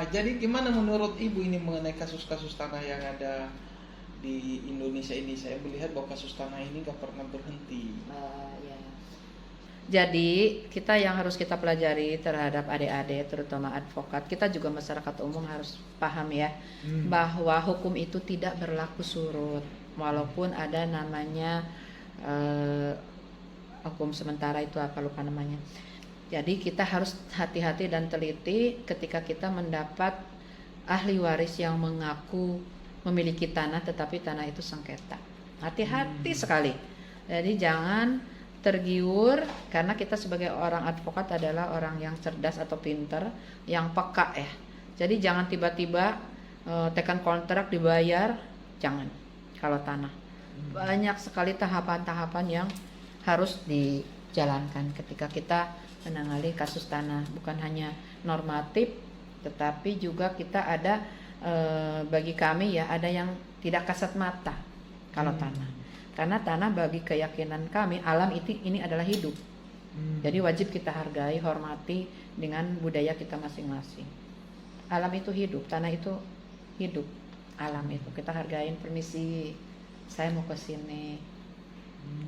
Jadi gimana menurut Ibu ini mengenai kasus-kasus tanah yang ada di Indonesia ini? Saya melihat bahwa kasus tanah ini gak pernah berhenti. Ya. Jadi kita yang harus kita pelajari terhadap adik-adik, terutama advokat, kita juga masyarakat umum harus paham ya, bahwa hukum itu tidak berlaku surut, walaupun ada namanya hukum sementara itu apa lupa namanya. Jadi kita harus hati-hati dan teliti ketika kita mendapat ahli waris yang mengaku memiliki tanah tetapi tanah itu sengketa. Hati-hati sekali. Jadi jangan tergiur, karena kita sebagai orang advokat adalah orang yang cerdas atau pinter, yang peka ya. Jadi jangan tiba-tiba tekan kontrak dibayar, jangan. Kalau tanah banyak sekali tahapan-tahapan yang harus dijalankan ketika kita menangani kasus tanah. Bukan hanya normatif, tetapi juga kita ada bagi kami ya, ada yang tidak kasat mata kalau tanah. Karena tanah bagi keyakinan kami, alam ini adalah hidup. Jadi wajib kita hargai, hormati dengan budaya kita masing-masing. Alam itu hidup, tanah itu hidup. Alam itu kita hargain. Permisi, saya mau ke sini.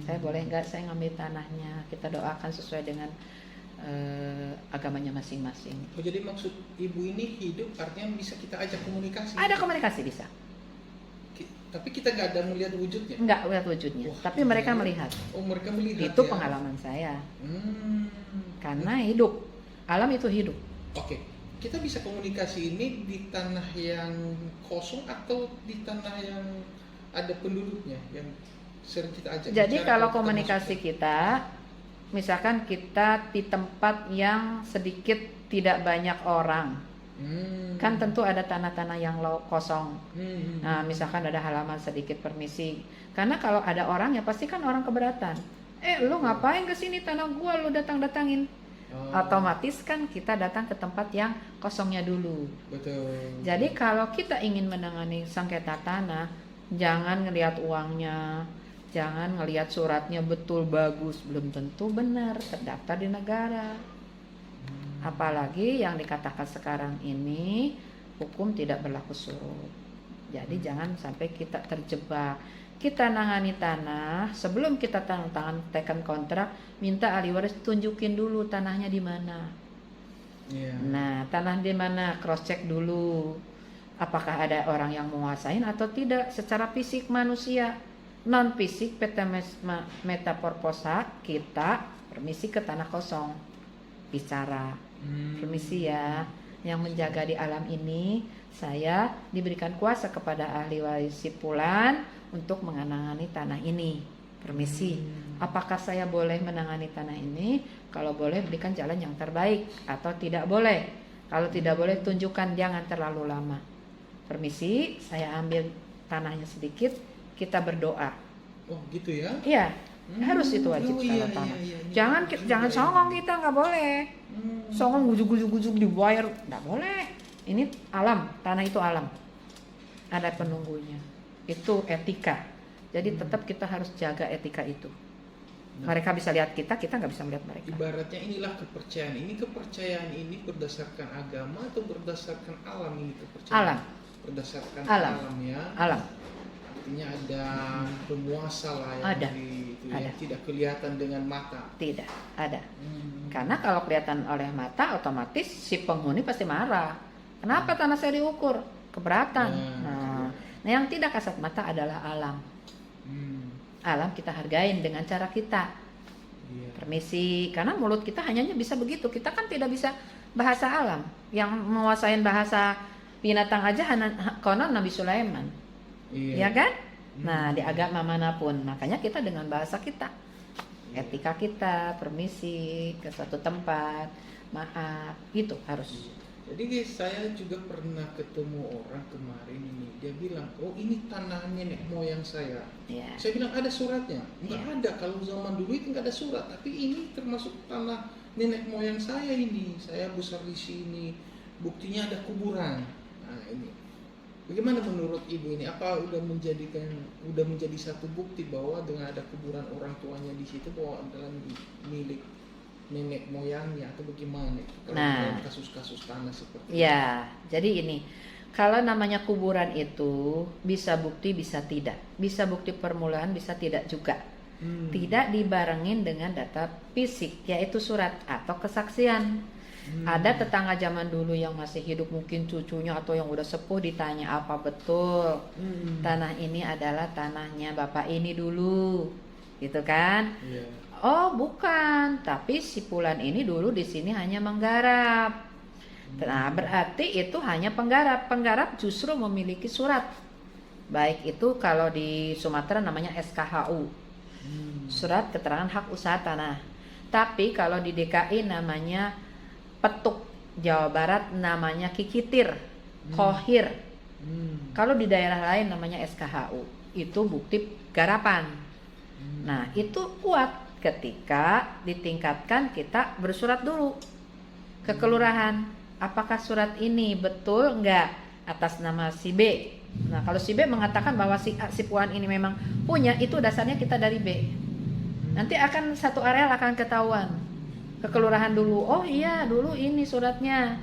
Saya boleh nggak saya ngambil tanahnya? Kita doakan sesuai dengan agamanya masing-masing. Oh, jadi maksud Ibu ini hidup artinya bisa kita ajak komunikasi? Ada komunikasi bisa. Tapi kita nggak ada melihat wujudnya? Nggak melihat wujudnya, tapi mereka melihat. Oh, mereka melihat. Itu ya? pengalaman saya. Karena hidup, alam itu hidup. Oke, kita bisa komunikasi ini di tanah yang kosong atau di tanah yang ada penduduknya yang sering kita ajak? Jadi kalau komunikasi kita, misalkan kita di tempat yang sedikit tidak banyak orang, kan tentu ada tanah-tanah yang kosong. Nah, misalkan ada halaman sedikit, permisi. Karena kalau ada orang ya pasti kan orang keberatan. Lu ngapain kesini tanah gua, lu datang-datangin? Otomatis kan kita datang ke tempat yang kosongnya dulu. Betul. Jadi kalau kita ingin menangani sengketa tanah, jangan ngelihat uangnya, jangan ngelihat suratnya betul bagus, belum tentu benar terdaftar di negara. Apalagi yang dikatakan sekarang ini hukum tidak berlaku surut. Jadi jangan sampai kita terjebak. Kita nangani tanah, sebelum kita tanda tangan tekan kontrak, minta ahli waris tunjukin dulu tanahnya di mana. Nah, tanah di mana, cross check dulu. Apakah ada orang yang menguasain atau tidak secara fisik manusia. Non fisik PT Metaporposa kita permisi ke tanah kosong. Bicara. Permisi ya, yang menjaga di alam ini saya diberikan kuasa kepada ahli waris si Fulan untuk menangani tanah ini. Permisi, apakah saya boleh menangani tanah ini? Kalau boleh berikan jalan yang terbaik, atau tidak boleh. Kalau tidak boleh tunjukkan, jangan terlalu lama. Permisi, saya ambil tanahnya sedikit, kita berdoa. Oh gitu ya? Iya, harus itu wajib kalau tanah. Jangan songong, kita nggak boleh. Songong gujuk dibayar, nggak boleh. Ini alam, tanah itu alam. Ada penunggunya. Itu etika. Jadi tetap kita harus jaga etika itu. Mereka bisa lihat kita nggak bisa melihat mereka. Ibaratnya inilah kepercayaan. Ini kepercayaan ini berdasarkan agama atau berdasarkan alam ini kepercayaan? Alam. Berdasarkan alam ya. Alam. Artinya ada penguasa lah yang ada. Yang tidak kelihatan dengan mata. Tidak ada. Karena kalau kelihatan oleh mata, otomatis si penghuni pasti marah. Kenapa tanah saya diukur? Keberatan. Nah, yang tidak kasat mata adalah alam. Alam kita hargain dengan cara kita. Permisi, karena mulut kita hanya bisa begitu. Kita kan tidak bisa bahasa alam. Yang menguasain bahasa binatang aja konon Nabi Sulaiman. Ya kan? Nah, di agama manapun, makanya kita dengan bahasa kita, etika kita, permisi ke suatu tempat, maaf, itu harus. Jadi guys, saya juga pernah ketemu orang kemarin ini, dia bilang, oh ini tanah nenek moyang saya. Saya bilang ada suratnya, nggak ada. Kalau zaman dulu itu nggak ada surat, tapi ini termasuk tanah nenek moyang saya ini. Saya besar di sini, buktinya ada kuburan. Nah ini. Bagaimana menurut Ibu ini? Apa udah menjadi satu bukti bahwa dengan ada kuburan orang tuanya di situ bahwa adalah milik nenek moyangnya atau bagaimana kalau Nah. dalam kasus-kasus tanah seperti Ya, jadi ini kalau namanya kuburan itu bisa bukti bisa tidak, bisa bukti permulaan bisa tidak juga. Tidak dibarengin dengan data fisik yaitu surat atau kesaksian. Ada tetangga zaman dulu yang masih hidup, mungkin cucunya atau yang udah sepuh, ditanya apa betul tanah ini adalah tanahnya bapak ini dulu, gitu kan? Iya. Oh bukan, tapi si Fulan ini dulu di sini hanya menggarap. Nah berarti itu hanya penggarap. Penggarap justru memiliki surat. Baik itu kalau di Sumatera namanya SKHU, surat keterangan hak usaha tanah. Tapi kalau di DKI namanya petuk, Jawa Barat namanya kikitir, khohir. Kalau di daerah lain namanya SKHU, itu bukti garapan. Nah itu kuat ketika ditingkatkan kita bersurat dulu ke kelurahan. Apakah surat ini betul enggak atas nama si B? Nah kalau si B mengatakan bahwa si Puan ini memang punya, itu dasarnya kita dari B. Nanti akan satu areal akan ketahuan. Ke kelurahan dulu, oh iya dulu ini suratnya,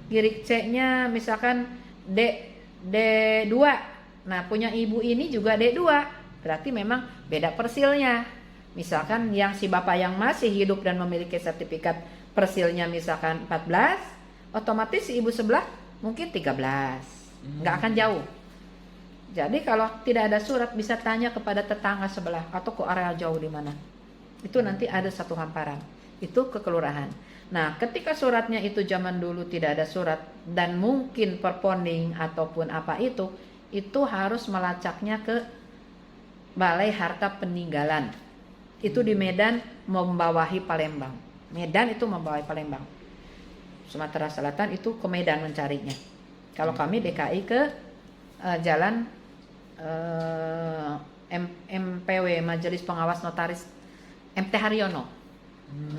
girik C-nya misalkan D2. Nah punya ibu ini juga D2, berarti memang beda persilnya. Misalkan yang si bapak yang masih hidup dan memiliki sertifikat persilnya misalkan 14, otomatis si ibu sebelah mungkin 13, nggak akan jauh. Jadi kalau tidak ada surat bisa tanya kepada tetangga sebelah atau ke area jauh di mana. Itu nanti ada satu hamparan. Itu ke kelurahan. Nah, ketika suratnya itu zaman dulu tidak ada surat dan mungkin perponding ataupun apa itu harus melacaknya ke Balai Harta Peninggalan. Itu di Medan membawahi Palembang. Medan itu membawahi Palembang. Sumatera Selatan itu ke Medan mencarinya. Kalau kami DKI ke jalan MPW, Majelis Pengawas Notaris MT Haryono.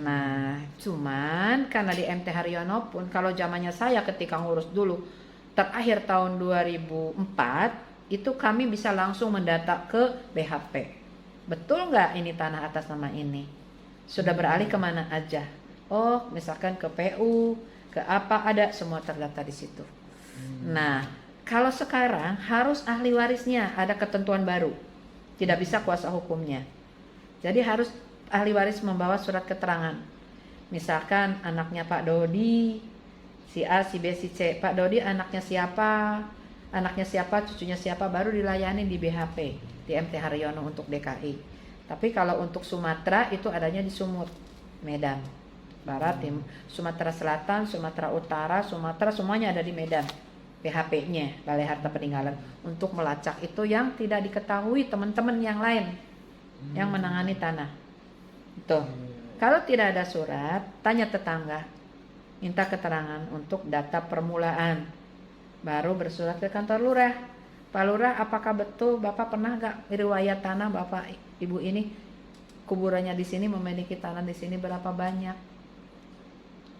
Nah, cuman karena di MT Haryono pun kalau zamannya saya ketika ngurus dulu terakhir tahun 2004 itu kami bisa langsung mendata ke BHP. Betul nggak ini tanah atas nama ini? Sudah beralih kemana aja? Oh, misalkan ke PU, ke apa, ada semua terdata di situ. Nah, kalau sekarang harus ahli warisnya, ada ketentuan baru. Tidak bisa kuasa hukumnya. Jadi harus ahli waris membawa surat keterangan. Misalkan anaknya Pak Dodi, si A, si B, si C. Pak Dodi anaknya siapa, cucunya siapa, baru dilayani di BHP, di MT Haryono untuk DKI. Tapi kalau untuk Sumatera itu adanya di Sumut, Medan Barat, Sumatera Selatan, Sumatera Utara, Sumatera semuanya ada di Medan. BHP-nya, Balai Harta Peninggalan, untuk melacak itu yang tidak diketahui teman-teman yang lain yang menangani tanah. Itu. Kalau tidak ada surat, tanya tetangga, minta keterangan untuk data permulaan, baru bersurat ke kantor lurah. Pak Lurah, apakah betul Bapak pernah nggak riwayat tanah Bapak Ibu ini kuburannya di sini, memiliki tanah di sini berapa banyak?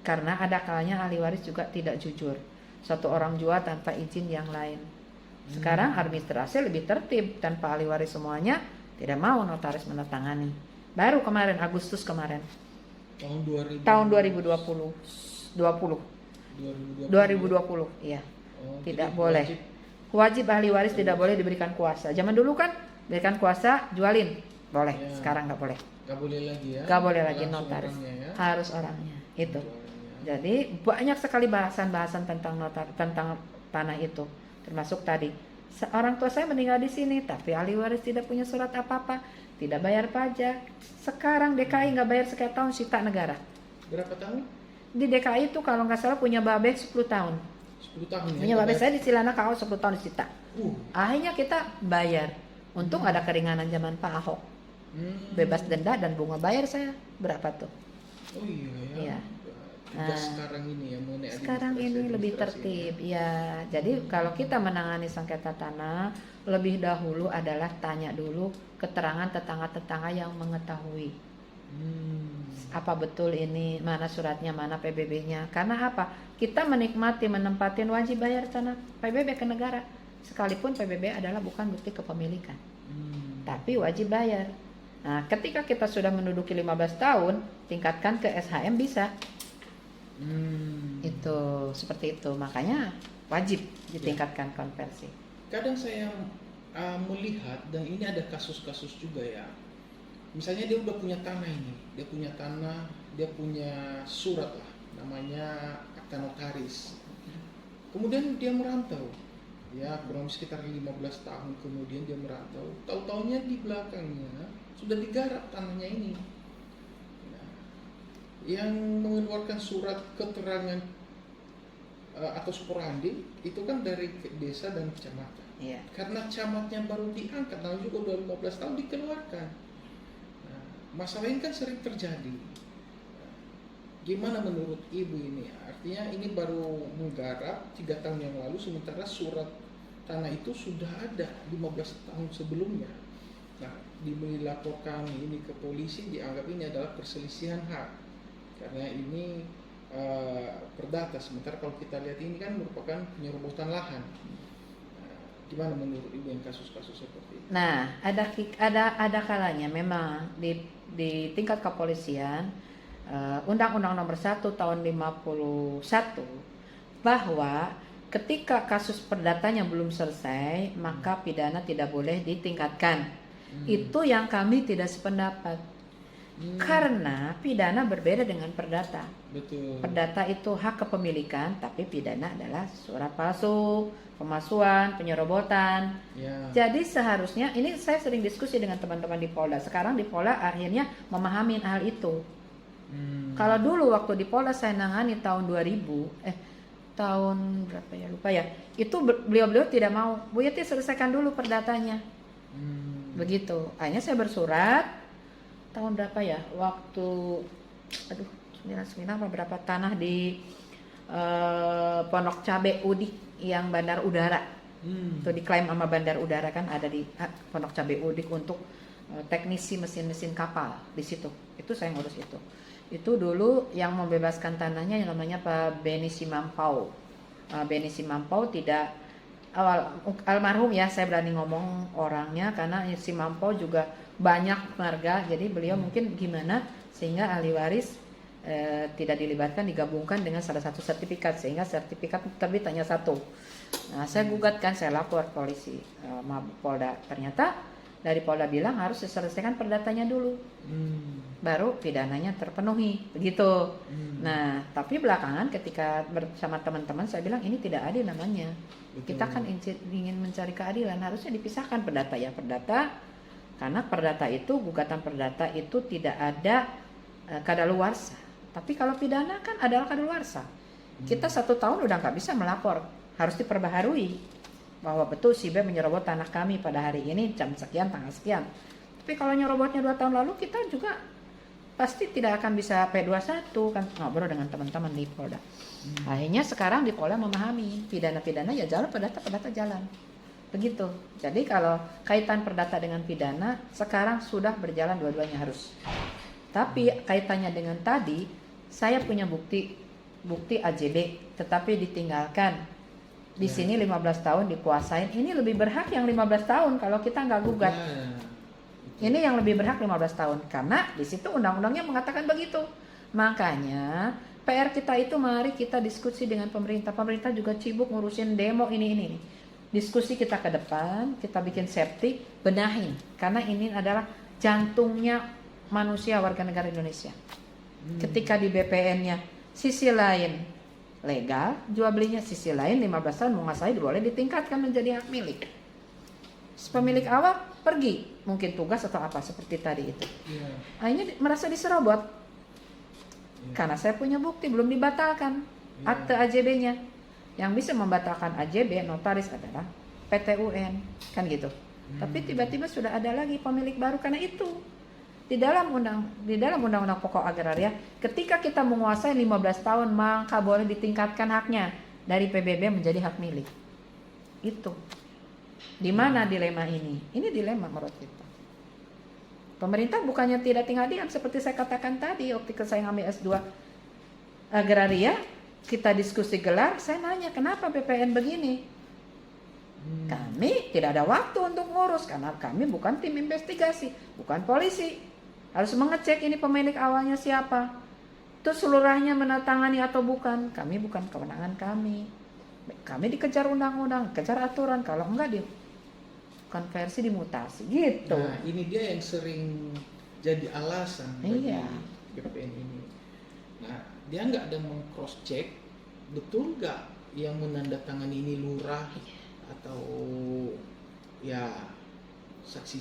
Karena ada kalanya ahli waris juga tidak jujur. Satu orang jual tanpa izin yang lain. Sekarang administrasi lebih tertib, tanpa ahli waris semuanya, tidak mau notaris menandatangani. Baru kemarin, Agustus kemarin. Tahun 2020. 2020, iya. Tidak boleh. Wajib ahli waris tidak boleh diberikan kuasa. Zaman dulu kan berikan kuasa, jualin. Boleh, ya. Sekarang nggak boleh. Nggak boleh lagi ya? Nggak boleh lagi notaris. Orangnya, ya? Harus orangnya. Itu. Jadi banyak sekali bahasan-bahasan tentang tentang tanah itu, termasuk tadi orang tua saya meninggal di sini, tapi ahli waris tidak punya surat apa-apa, tidak bayar pajak. Sekarang DKI nggak bayar sekian tahun sita negara. Berapa tahun? Di DKI itu kalau nggak salah punya babek 10 tahun. 10 tahun. Punya babek saya di Cilana KO 10 tahun disita. Akhirnya kita bayar. Untung ada keringanan zaman Pak Ahok. Bebas denda dan bunga bayar saya berapa tuh? Oh iya ya. Iya. Nah, sekarang ini ya sekarang ini lebih tertib ya. Jadi kalau kita menangani sengketa tanah, lebih dahulu adalah tanya dulu keterangan tetangga-tetangga yang mengetahui apa betul ini, mana suratnya, mana PBB-nya. Karena apa? Kita menikmati, menempatin wajib bayar tanah PBB ke negara, sekalipun PBB adalah bukan bukti kepemilikan, tapi wajib bayar. Nah, ketika kita sudah menduduki 15 tahun, tingkatkan ke SHM bisa. Itu seperti itu. Makanya wajib ditingkatkan konversi. Kadang saya melihat, dan ini ada kasus-kasus juga ya. Misalnya dia udah punya tanah ini, dia punya surat lah, namanya akta notaris. Kemudian dia merantau, ya kurang lebih sekitar 15 tahun kemudian dia merantau. Tahu-taunya di belakangnya sudah digarap tanahnya ini. Nah, yang mengeluarkan surat keterangan atau spordandi itu kan dari desa dan kecamatan. Iya. Karena camatnya baru diangkat, namanya juga udah 15 tahun dikeluarkan. Nah, masalah ini kan sering terjadi. Nah, gimana menurut Ibu ini? Artinya ini baru menggarap 3 tahun yang lalu, sementara surat tanah itu sudah ada 15 tahun sebelumnya. Nah, dilaporkan ini ke polisi, dianggap ini adalah perselisihan hak. Karena ini perdata, sementara kalau kita lihat ini kan merupakan penyerobotan lahan. Gimana menurut Ibu yang kasus-kasus seperti itu? Nah, ada kalanya memang di tingkat kepolisian Undang-Undang Nomor 1 Tahun 51 bahwa ketika kasus perdatanya belum selesai, maka pidana tidak boleh ditingkatkan. Itu yang kami tidak sependapat. Karena pidana berbeda dengan perdata. Betul. Perdata itu hak kepemilikan, tapi pidana adalah surat palsu, pemalsuan, penyerobotan. Ya. Jadi seharusnya, ini saya sering diskusi dengan teman-teman di Polda. Sekarang di Polda akhirnya memahami hal itu. Kalau dulu waktu di Polda saya nangani tahun 2000, tahun berapa ya, lupa ya. Itu beliau-beliau tidak mau, Bu Yeti selesaikan dulu perdatanya. Begitu. Akhirnya saya bersurat tahun berapa ya, waktu 99 apa berapa, tanah di Pondok Cabe Udik yang bandar udara. Itu diklaim sama bandar udara, kan ada di Pondok Cabe Udik untuk teknisi mesin-mesin kapal di situ. Itu saya ngurus itu. Itu dulu yang membebaskan tanahnya yang namanya Pak Beni Simampau. Beni Simampau tidak almarhum ya, saya berani ngomong orangnya karena Simampau juga banyak marga, jadi beliau mungkin gimana sehingga ahli waris tidak dilibatkan, digabungkan dengan salah satu sertifikat sehingga sertifikat terbit hanya satu. Nah, saya gugatkan, saya lapor polisi Polda, ternyata dari Polda bilang harus diselesaikan perdatanya dulu, baru pidananya terpenuhi, begitu. Nah, tapi belakangan ketika bersama teman-teman saya bilang ini tidak adil namanya. Betul. Kita kan ingin mencari keadilan, harusnya dipisahkan perdata ya perdata. Karena perdata itu, gugatan perdata itu tidak ada kadaluarsa. Tapi kalau pidana kan adalah kadaluarsa. Kita 1 tahun udah nggak bisa melapor, harus diperbaharui bahwa betul si B menyerobot tanah kami pada hari ini jam sekian tanggal sekian. Tapi kalau nyerobotnya 2 tahun lalu, kita juga pasti tidak akan bisa P21 kan, ngobrol dengan teman-teman di Polda. Akhirnya sekarang di Polda memahami pidana-pidana ya jalan, perdata jalan. Begitu. Jadi kalau kaitan perdata dengan pidana sekarang sudah berjalan dua-duanya harus. Tapi kaitannya dengan tadi, saya punya bukti AJB tetapi ditinggalkan. Di sini 15 tahun dikuasain. Ini lebih berhak yang 15 tahun kalau kita nggak gugat. Ini yang lebih berhak 15 tahun karena di situ undang-undangnya mengatakan begitu. Makanya PR kita itu mari kita diskusi dengan pemerintah. Pemerintah juga sibuk ngurusin demo ini. Diskusi kita ke depan, kita bikin safety, benahin. Karena ini adalah jantungnya manusia warga negara Indonesia. Ketika di BPN-nya sisi lain legal, jual belinya, sisi lain 15 tahun menguasai boleh ditingkatkan menjadi hak milik. Pemilik awal pergi, mungkin tugas atau apa seperti tadi itu. Akhirnya merasa diserobot. Karena saya punya bukti belum dibatalkan akte AJB-nya. Yang bisa membatalkan AJB notaris adalah PT UN, kan gitu. Tapi tiba-tiba sudah ada lagi pemilik baru karena itu. Di dalam undang-undang pokok agraria, ketika kita menguasai 15 tahun maka boleh ditingkatkan haknya dari PBB menjadi hak milik. Itu. Di mana dilema ini? Ini dilema menurut kita. Pemerintah bukannya tidak tinggal diam seperti saya katakan tadi waktu saya ngambil S2 agraria, kita diskusi gelar, saya nanya kenapa BPN begini? Kami tidak ada waktu untuk ngurus karena kami bukan tim investigasi, bukan polisi. Harus mengecek ini pemilik awalnya siapa. Terus lurahnya menandatangani atau bukan. Kami bukan kewenangan kami. Kami dikejar undang-undang, kejar aturan. Kalau enggak konversi dimutasi gitu. Nah, ini dia yang sering jadi alasan bagi Iya. BPN ini. Nah, dia nggak ada meng-cross check betul nggak yang menandatangani ini lurah atau ya saksi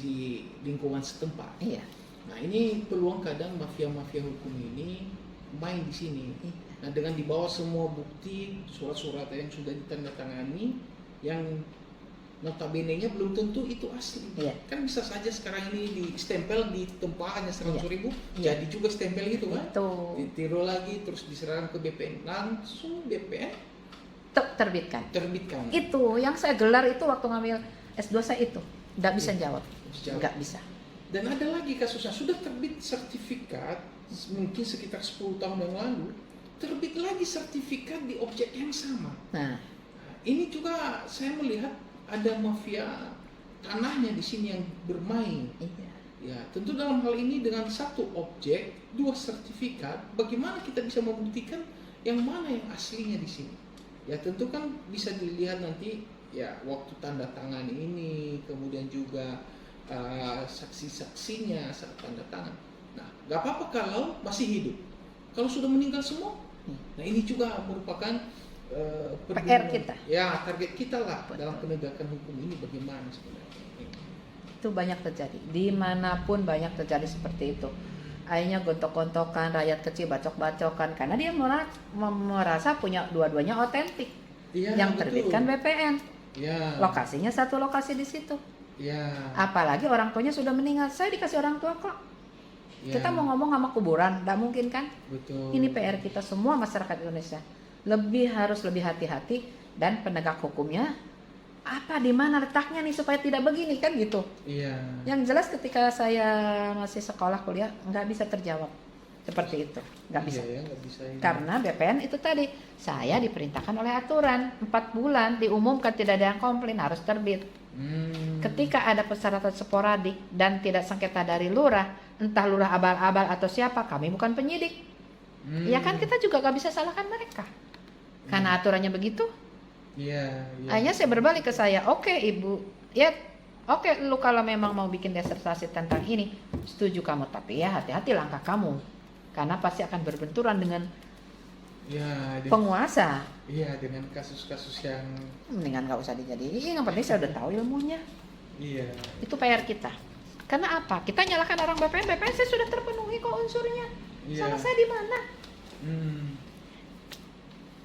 lingkungan setempat. Iya. Nah, ini peluang kadang mafia-mafia hukum ini main di sini. Nah, dengan dibawa semua bukti, surat-surat yang sudah ditandatangani, yang notabene-nya belum tentu itu asli. Iya. Kan bisa saja sekarang ini di stempel di tempat hanya 100.000, Iya. jadi juga stempel gitu kan? Itu Ditiru lagi, terus diserahkan ke BPN, langsung BPN terbitkan. terbitkan. Itu yang saya gelar itu waktu ngambil S2 saya itu. Nggak bisa jawab. Sejauh. Nggak bisa. Dan ada lagi kasusnya, sudah terbit sertifikat, mungkin sekitar 10 tahun yang lalu, terbit lagi sertifikat di objek yang sama. Nah, Ini juga saya melihat ada mafia tanahnya di sini yang bermain. iya. Ya, tentu dalam hal ini dengan satu objek, 2 sertifikat, bagaimana kita bisa membuktikan yang mana yang aslinya di sini? Ya, tentu kan bisa dilihat nanti ya waktu tanda tangan ini, kemudian juga saksi-saksinya saat tanda tangan. Nah, nggak apa-apa kalau masih hidup. Kalau sudah meninggal semua, nah ini juga merupakan PR kita. Ya, target kita lah. Betul. Dalam penegakan hukum ini bagaimana sebenarnya. Itu banyak terjadi. Dimanapun banyak terjadi seperti itu. Akhirnya gontok-gontokan, rakyat kecil bacok-bacokan karena dia merasa punya dua-duanya otentik. Iya, Yang betul. terbitkan BPN. Ya. Lokasinya satu lokasi di situ. Ya. Apalagi orang tuanya sudah meninggal. Saya dikasih orang tua kok. Ya. Kita mau ngomong sama kuburan, nggak mungkin kan? Betul. Ini PR kita semua masyarakat Indonesia. Harus lebih hati-hati dan penegak hukumnya apa di mana letaknya nih supaya tidak begini kan gitu. Iya. Yang jelas ketika saya masih sekolah kuliah nggak bisa terjawab seperti itu, nggak bisa. Iya, ya, nggak bisa ini. Karena BPN itu tadi saya diperintahkan oleh aturan 4 bulan diumumkan tidak ada yang komplain harus terbit. Ketika ada persyaratan sporadik dan tidak sengketa dari lurah, entah lurah abal-abal atau siapa, kami bukan penyidik. Ya kan kita juga nggak bisa salahkan mereka. Karena aturannya begitu. Iya. Iya. Akhirnya saya berbalik ke saya, oke ibu, ya oke lu kalau memang mau bikin disertasi tentang ini, setuju kamu, tapi ya hati-hati langkah kamu, karena pasti akan berbenturan dengan Ya, penguasa. iya, dengan kasus-kasus yang Mendingan nggak usah dijadiin, yang penting saya udah tahu ilmunya. iya. Itu PR kita. Karena apa? Kita nyalakan orang BPN saya sudah terpenuhi kok unsurnya. Iya. Salah saya di mana?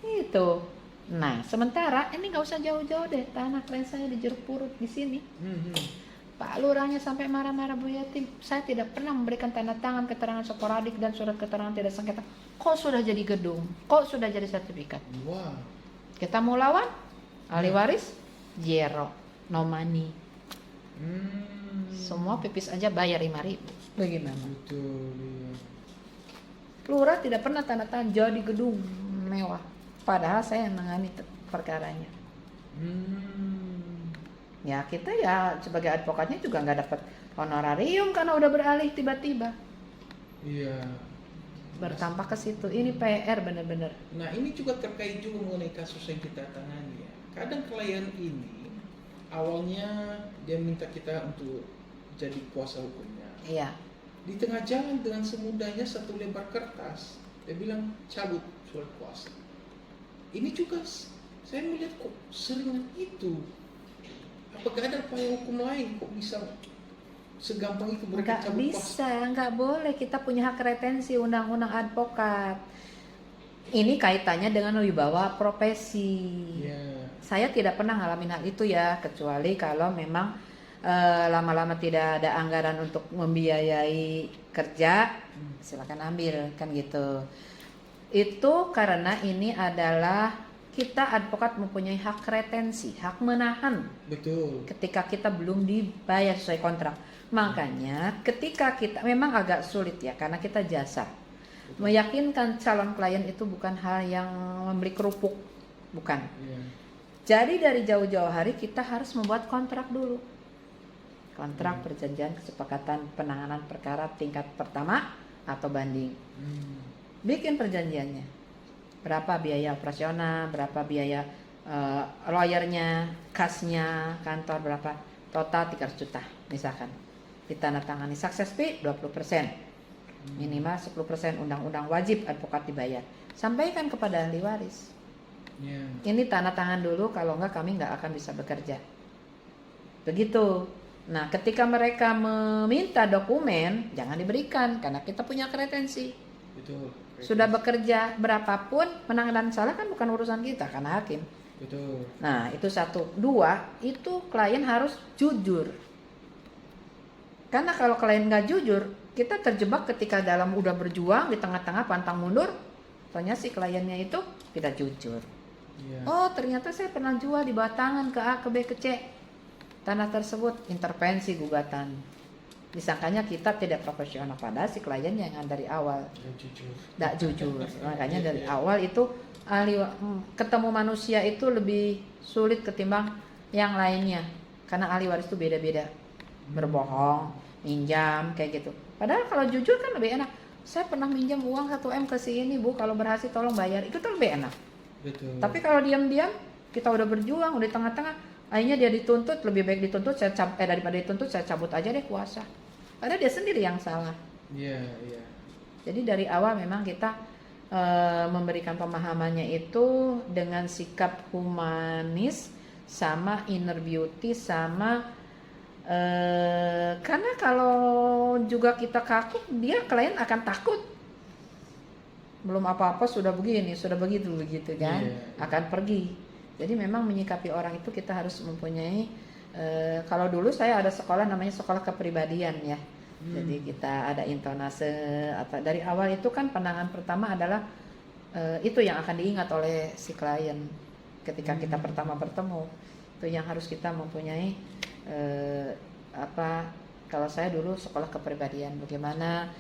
Itu. Nah, sementara ini nggak usah jauh-jauh deh, tanah klien saya di Jeruk Purut di sini. Pak Lurahnya sampai marah-marah, Bu Yati, saya tidak pernah memberikan tanda tangan keterangan sporadik dan surat keterangan tidak sengketa. Kok sudah jadi gedung? Kok sudah jadi sertifikat? Wah. Kita mau lawan? Ahli waris? Zero. No money. Semua pipis aja bayar 5.000. Bagaimana? Betul. Iya. Lurah tidak pernah tanda tangan jadi gedung mewah. Padahal saya yang menangani perkaranya. Ya kita ya sebagai advokatnya juga nggak dapat honorarium karena udah beralih tiba-tiba. Iya. Bertambah ke situ. Ini PR bener-bener. Nah, ini juga terkait juga mengenai kasus yang kita tangani ya. Kadang klien ini awalnya dia minta kita untuk jadi kuasa hukumnya. Iya. Di tengah jalan dengan semudahnya 1 lembar kertas, dia bilang cabut surat kuasa. Ini juga saya melihat kok seringan itu. Apakah ada upaya hukum lain kok bisa segampang itu mereka Nggak cabut kuasa? bisa, nggak boleh. Kita punya hak retensi undang-undang advokat. Ini kaitannya dengan wibawa profesi. Ya. Saya tidak pernah ngalamin hal itu ya, kecuali kalau memang lama-lama tidak ada anggaran untuk membiayai kerja, silakan ambil kan gitu. Itu karena ini adalah kita advokat mempunyai hak retensi, hak menahan Betul. ketika kita belum dibayar sesuai kontrak. Makanya ketika kita memang agak sulit ya karena kita jasa. Meyakinkan calon klien itu bukan hal yang membeli kerupuk, bukan. Ya. Jadi dari jauh-jauh hari kita harus membuat kontrak dulu. Kontrak perjanjian kesepakatan penanganan perkara tingkat pertama atau banding. Bikin perjanjiannya. Berapa biaya operasional, berapa biaya lawyernya, kasnya, kantor berapa. Total 300 juta misalkan. Ditandatangani success fee 20%. Minimal 10% undang-undang wajib advokat dibayar. Sampaikan kepada ahli waris. Ini tanda tangan dulu, kalau enggak kami enggak akan bisa bekerja. Begitu. Nah, ketika mereka meminta dokumen, jangan diberikan karena kita punya kredensi. Betul. Sudah bekerja berapapun, menang dan salah kan bukan urusan kita karena hakim. Betul. Nah, itu satu. Dua, itu klien harus jujur. Karena kalau klien nggak jujur, kita terjebak ketika dalam udah berjuang di tengah-tengah pantang mundur, ternyata si kliennya itu tidak jujur. Oh, ternyata saya pernah jual di bawah tangan ke A, ke B, ke C. Tanah tersebut intervensi gugatan. Disangkanya kita tidak profesional, padahal si klien yang dari awal tidak jujur. Makanya dari awal itu ketemu manusia itu lebih sulit ketimbang yang lainnya. Karena ahli waris itu beda-beda. Berbohong, minjam, kayak gitu. Padahal kalau jujur kan lebih enak. Saya pernah minjam uang 1M ke sini, Bu, kalau berhasil tolong bayar. Itu tuh lebih enak. Betul. Tapi kalau diam-diam, kita udah berjuang, udah di tengah-tengah, akhirnya dia dituntut, lebih baik dituntut daripada dituntut saya cabut aja deh kuasa. Padahal dia sendiri yang salah. Iya. Jadi dari awal memang kita memberikan pemahamannya itu dengan sikap humanis sama inner beauty sama karena kalau juga kita kaku, dia klien akan takut. Belum apa-apa sudah begini, sudah begitu kan, akan pergi. Jadi memang menyikapi orang itu kita harus mempunyai kalau dulu saya ada sekolah namanya sekolah kepribadian ya. Jadi kita ada intonase atau dari awal itu kan pandangan pertama adalah itu yang akan diingat oleh si klien ketika kita pertama bertemu. Itu yang harus kita mempunyai kalau saya dulu sekolah kepribadian, bagaimana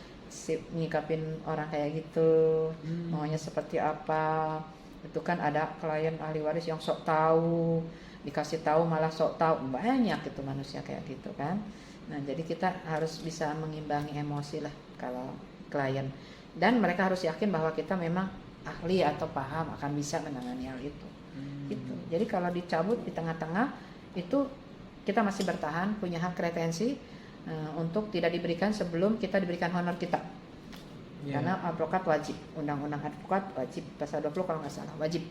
nyikapin orang kayak gitu, maunya seperti apa. Itu kan ada klien ahli waris yang sok tahu, dikasih tahu malah sok tahu, banyak itu manusia kayak gitu kan. Nah, jadi kita harus bisa mengimbangi emosi lah kalau klien, dan mereka harus yakin bahwa kita memang ahli atau paham akan bisa menangani hal itu. Gitu. Jadi kalau dicabut di tengah-tengah itu kita masih bertahan, punya hak retensi untuk tidak diberikan sebelum kita diberikan honor kita. Karena advokat wajib, undang-undang advokat wajib, pasal 20 kalau nggak salah, wajib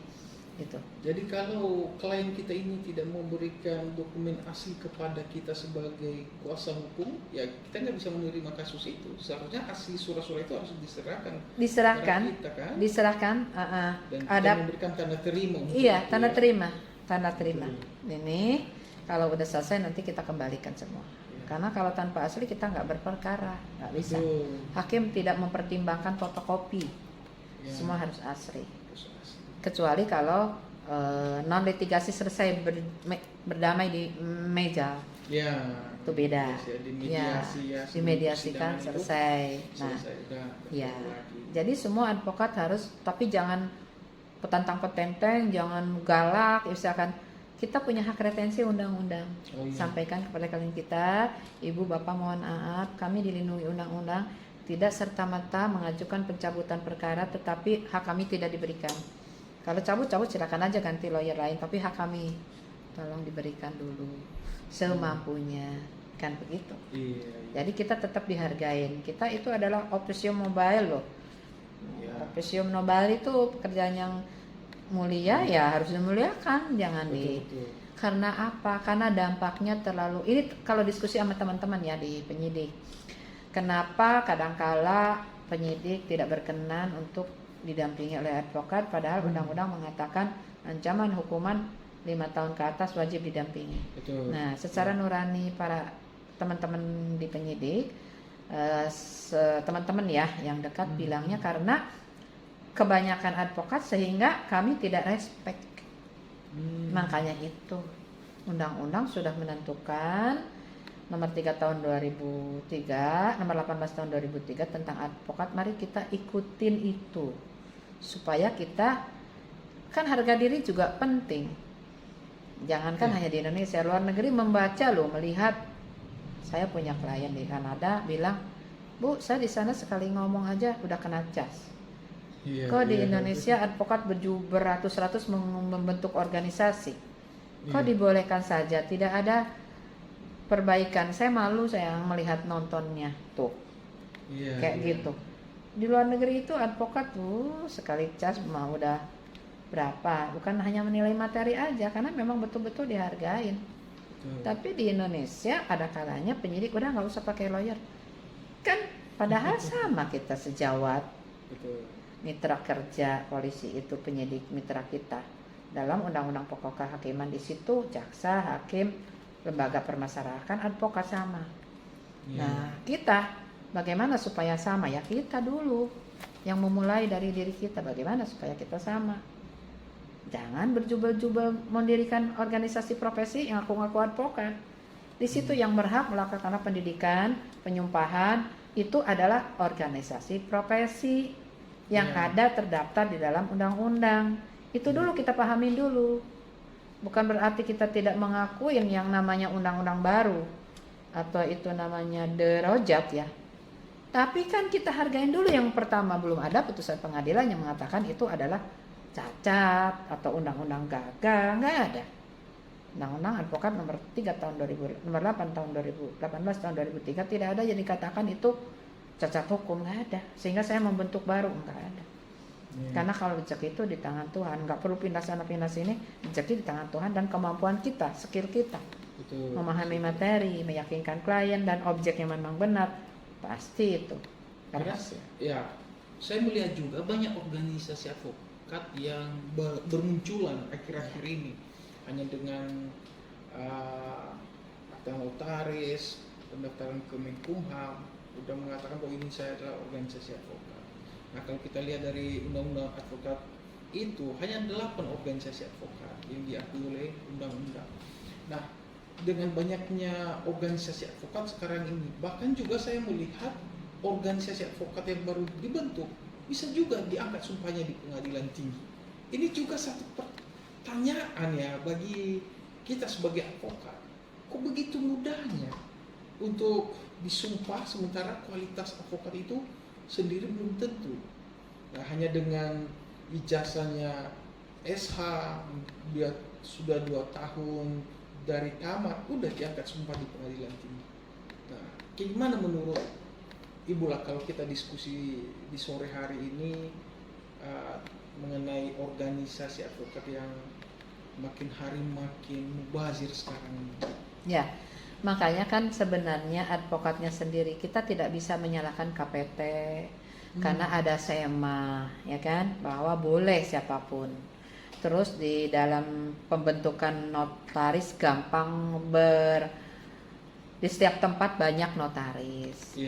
gitu. Jadi kalau klien kita ini tidak memberikan dokumen asli kepada kita sebagai kuasa hukum, ya kita nggak bisa menerima kasus itu. Seharusnya asli surat-surat itu harus diserahkan kepada kita, kan? Diserahkan. Dan ada kita memberikan tanda terima. Iya, tanda terima. Ini kalau udah selesai nanti kita kembalikan semua. Karena kalau tanpa asli kita nggak berperkara, nggak bisa. Hakim tidak mempertimbangkan fotokopi, semua harus asli. Kecuali kalau non litigasi selesai berdamai di meja, itu beda. Dimediasikan selesai. Nah, jadi semua advokat harus, tapi jangan petantang-petenteng, jangan galak, misalkan. Kita punya hak retensi undang-undang. Sampaikan kepada klien kita, Ibu Bapak mohon maaf, kami dilindungi undang-undang, tidak serta-merta mengajukan pencabutan perkara, tetapi hak kami tidak diberikan. Kalau cabut silakan aja ganti lawyer lain, tapi hak kami tolong diberikan dulu semampunya, kan begitu. Jadi kita tetap dihargain. Kita itu adalah officium mobile loh. Officium mobile itu pekerjaan yang mulia, ya harus dimuliakan, jangan karena apa? Karena dampaknya terlalu, ini kalau diskusi sama teman-teman ya di penyidik, kenapa kadangkala penyidik tidak berkenan untuk didampingi oleh advokat, padahal undang-undang mengatakan ancaman hukuman 5 tahun ke atas wajib didampingi. Nah, secara nurani para teman-teman di penyidik, teman-teman ya yang dekat bilangnya karena kebanyakan advokat sehingga kami tidak respect. Makanya itu undang-undang sudah menentukan nomor 3 tahun 2003, nomor 18 tahun 2003 tentang advokat. Mari kita ikutin itu supaya kita kan harga diri juga penting. Jangankan hanya di Indonesia, luar negeri membaca loh, melihat. Saya punya klien di Kanada bilang, Bu, saya di sana sekali ngomong aja udah kena cas. Kok di Indonesia advokat beratus-ratus membentuk organisasi, kok dibolehkan saja, tidak ada perbaikan. Saya malu saya melihat nontonnya tuh, kayak gitu. Di luar negeri itu advokat tuh sekali cas mah udah berapa, bukan hanya menilai materi aja, karena memang betul-betul dihargain. Tapi di Indonesia ada kalanya penyidik udah nggak usah pakai lawyer, kan padahal sama kita sejawat. Mitra kerja polisi itu penyidik mitra kita. Dalam undang-undang pokok kehakiman di situ jaksa, hakim, lembaga permasyarakatan, advokat sama. Nah, kita bagaimana supaya sama? Ya kita dulu yang memulai dari diri kita, bagaimana supaya kita sama. Jangan berjubel-jubel mendirikan organisasi profesi yang ngaku-ngaku advokat. Di situ yang berhak melakukan pendidikan, penyumpahan itu adalah organisasi profesi yang ada terdaftar di dalam undang-undang. Itu dulu kita pahamin dulu. Bukan berarti kita tidak mengakuin yang namanya undang-undang baru atau itu namanya derajat ya. Tapi kan kita hargain dulu yang pertama, belum ada putusan pengadilan yang mengatakan itu adalah cacat atau undang-undang gagal, nggak ada. Undang-undang advokat nomor 8 tahun 2018 tahun 2003 tidak ada yang dikatakan itu cacat hukum, nggak ada. Sehingga saya membentuk baru, nggak ada. Karena kalau rezeki itu di tangan Tuhan, nggak perlu pindah sana pindah sini, rezeki di tangan Tuhan dan kemampuan kita, skill kita. Betul. Memahami materi, meyakinkan klien dan objek yang memang benar, pasti itu. Karena ya, saya melihat juga banyak organisasi advokat yang bermunculan akhir-akhir ini hanya dengan akta notaris, pendaftaran ke Menkumham udah mengatakan bahwa ini saya adalah organisasi advokat. Nah, kalau kita lihat dari undang-undang advokat itu hanya 8 organisasi advokat yang diakui oleh undang-undang. Nah, dengan banyaknya organisasi advokat sekarang ini, bahkan juga saya melihat organisasi advokat yang baru dibentuk bisa juga diangkat sumpahnya di pengadilan tinggi. Ini juga satu pertanyaan ya bagi kita sebagai advokat. Kok begitu mudahnya untuk disumpah sementara kualitas advokat itu sendiri belum tentu. Nah, hanya dengan ijazahnya SH, dia sudah 2 tahun dari tamat, udah diangkat sumpah di pengadilan tinggi. Nah, gimana menurut Ibu lah kalau kita diskusi di sore hari ini mengenai organisasi advokat yang makin hari makin mubazir sekarang ini? Ya, makanya kan sebenarnya advokatnya sendiri kita tidak bisa menyalahkan KPT karena ada SEMA, ya kan, bahwa boleh siapapun. Terus di dalam pembentukan notaris gampang di setiap tempat banyak notaris,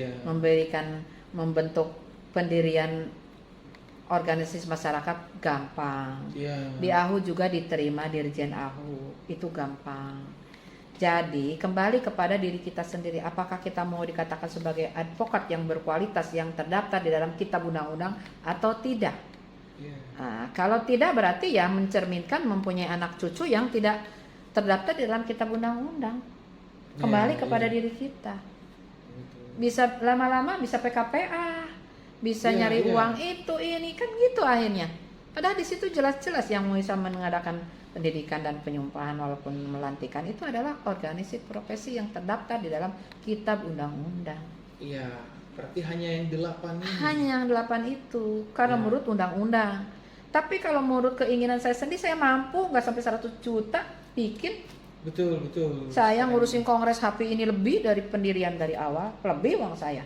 membentuk pendirian organisasi masyarakat gampang. Di AHU juga diterima dirjen AHU, itu gampang. Jadi kembali kepada diri kita sendiri, apakah kita mau dikatakan sebagai advokat yang berkualitas yang terdaftar di dalam kitab undang-undang atau tidak? Nah, kalau tidak berarti ya mencerminkan mempunyai anak cucu yang tidak terdaftar di dalam kitab undang-undang. Kembali kepada diri kita. Bisa lama-lama bisa PKPA, bisa nyari uang itu ini kan gitu akhirnya. Padahal di situ jelas-jelas yang bisa mengadakan pendidikan dan penyumpahan walaupun melantikan itu adalah organisasi profesi yang terdaftar di dalam kitab undang-undang. Iya, berarti hanya yang 8 ini. Hanya yang 8 itu karena menurut undang-undang. Tapi kalau menurut keinginan saya sendiri, saya mampu nggak sampai 100 juta bikin. Betul. Saya ngurusin kongres HPI ini lebih dari pendirian dari awal, lebih uang saya.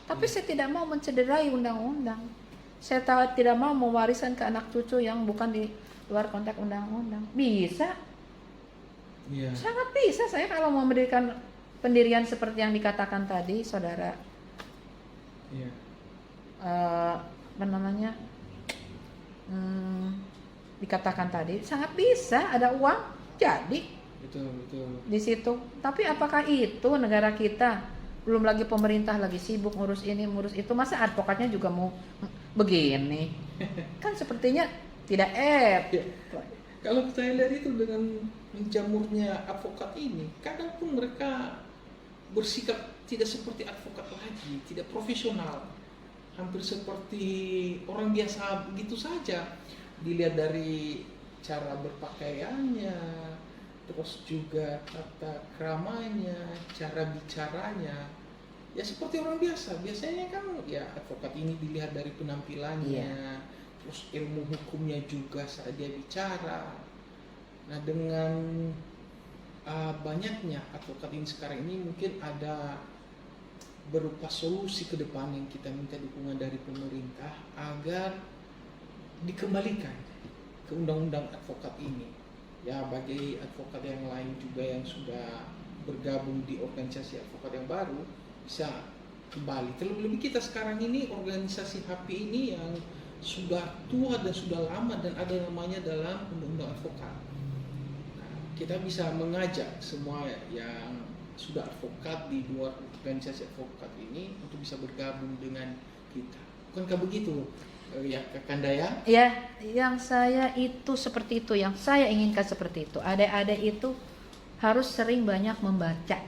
Tapi saya tidak mau mencederai undang-undang. Saya tidak mau mewariskan ke anak cucu yang bukan di luar konteks undang-undang. Bisa. Sangat bisa saya kalau mau mendirikan pendirian seperti yang dikatakan tadi, saudara. Apa namanya? Dikatakan tadi, sangat bisa ada uang jadi. Betul. Di situ. Tapi apakah itu negara kita? Belum lagi pemerintah lagi sibuk ngurus ini, ngurus itu. Masa advokatnya juga mau begini? Kan sepertinya tidak Kalau saya lihat itu dengan menjamurnya advokat ini, kadang pun mereka bersikap tidak seperti advokat lagi, tidak profesional, hampir seperti orang biasa begitu saja. Dilihat dari cara berpakaiannya, terus juga tata keramanya, cara bicaranya, ya seperti orang biasa. Biasanya kan ya advokat ini dilihat dari penampilannya, terus ilmu hukumnya juga saat dia bicara. Nah dengan banyaknya advokat ini sekarang ini, mungkin ada berupa solusi ke depan yang kita minta dukungan dari pemerintah agar dikembalikan ke undang-undang advokat ini. Ya bagi advokat yang lain juga yang sudah bergabung di organisasi advokat yang baru bisa kembali. Terlebih kita sekarang ini organisasi HAPI ini yang sudah tua dan sudah lama dan ada namanya dalam undang-undang advokat. Nah, kita bisa mengajak semua yang sudah advokat di luar organisasi advokat ini untuk bisa bergabung dengan kita. Bukankah begitu ya Kakanda ya? Ya, yang saya itu seperti itu, yang saya inginkan seperti itu. Adik-adik itu harus sering banyak membaca.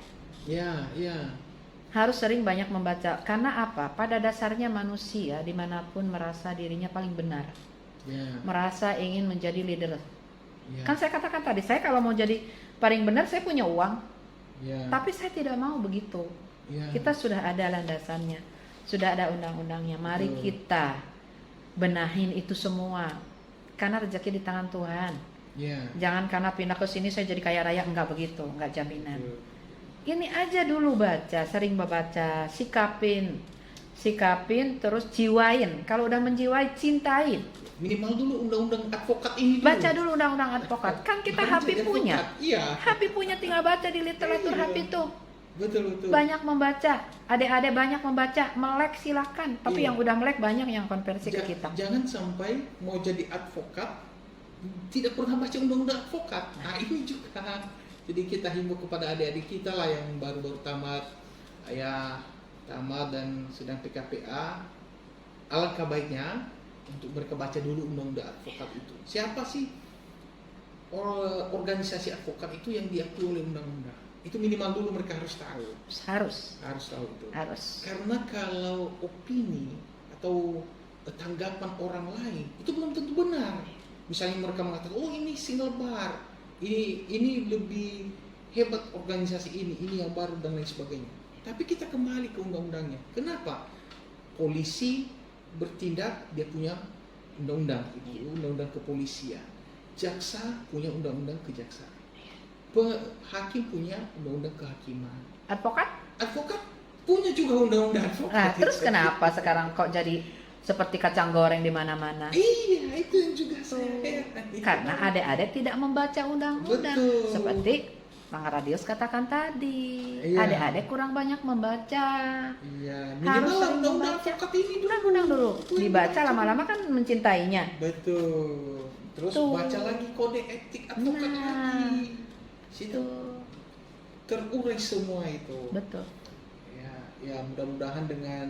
Ya, ya. Harus sering banyak membaca. Karena apa? Pada dasarnya manusia dimanapun merasa dirinya paling benar. Ya. Merasa ingin menjadi leader. Ya. Kan saya katakan tadi, saya kalau mau jadi paling benar saya punya uang. Ya. Tapi saya tidak mau begitu. Ya. Kita sudah ada landasannya, sudah ada undang-undangnya. Mari Betul. kita benahin itu semua. Karena rezeki di tangan Tuhan. Ya. Jangan karena pindah ke sini saya jadi kaya raya, enggak begitu, enggak jaminan. Betul. Ini aja dulu baca, sering membaca, sikapin, terus jiwain. Kalau udah menjiwai, cintain. Minimal dulu undang-undang advokat ini dulu. Baca dulu undang-undang advokat. Kan kita Baru HAPI jadi punya. advokat. Iya. HAPI punya, tinggal baca di literatur Iya. HAPI itu. Betul. Banyak membaca, adik-adik banyak membaca, melek silahkan. Tapi Iya. yang udah melek banyak yang konversi ke kita. Jangan sampai mau jadi advokat tidak pernah baca undang-undang advokat. Nah ini juga. Jadi kita himbau kepada adik-adik kita lah yang baru-baru tamat, tamat dan sedang PKPA. Alangkah baiknya untuk mereka baca dulu undang-undang advokat itu. Siapa sih organisasi advokat itu yang diakui oleh undang-undang? Itu minimal dulu mereka harus tahu. Harus tahu itu. Karena Karena kalau opini atau tanggapan orang lain itu belum tentu benar. Misalnya mereka mengatakan, oh ini single bar, ini lebih hebat organisasi ini yang baru dan lain sebagainya. Tapi kita kembali ke undang-undangnya. Kenapa? Polisi bertindak, dia punya undang-undang, itu undang-undang kepolisian. Jaksa punya undang-undang kejaksaan. Hakim punya undang-undang kehakiman. Advokat punya juga undang-undang advokat. Nah, terus kenapa sekarang kok jadi seperti kacang goreng di mana-mana? Iya, itu yang juga saya. Karena adik-adik tidak membaca undang-undang. Betul. Seperti Mang Radius katakan tadi, Iya. adik-adik kurang banyak membaca. Iya, Harus minimal sering undang-undang membaca. advokat ini dulu. Undang-undang dulu, dibaca lama-lama kan mencintainya. Betul. Terus Tuh. baca lagi kode etik advokat Nah. lagi. Situ Tuh, terurai semua itu. betul. Ya mudah-mudahan dengan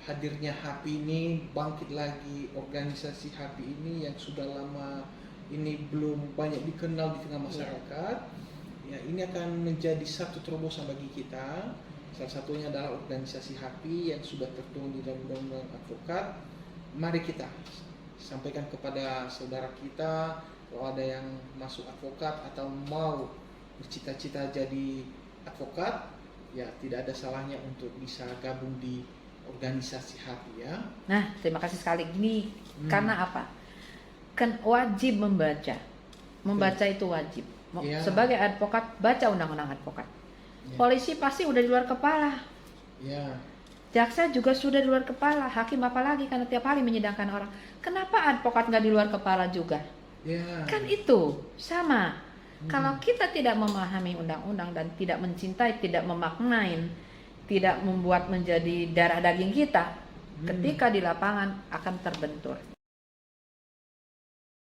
hadirnya HAPI ini bangkit lagi organisasi HAPI ini yang sudah lama ini belum banyak dikenal di tengah masyarakat. Ya ini akan menjadi satu terobosan bagi kita. Salah satunya adalah organisasi HAPI yang sudah tertuang di dalam undang-undang advokat. Mari kita sampaikan kepada saudara kita kalau ada yang masuk advokat atau mau bercita-cita jadi advokat, ya tidak ada salahnya untuk bisa gabung di organisasi HAPI ya. Nah, terima kasih sekali. Gini, karena apa? Kan wajib membaca. Membaca itu wajib. Ya. Sebagai advokat, baca undang-undang advokat. Ya. Polisi pasti udah di luar kepala. Ya. Jaksa juga sudah di luar kepala. Hakim apalagi karena tiap hari menyidangkan orang. Kenapa advokat nggak di luar kepala juga? Ya. Kan itu sama. Kalau kita tidak memahami undang-undang dan tidak mencintai, tidak memaknai, tidak membuat menjadi darah daging kita, ketika di lapangan akan terbentur.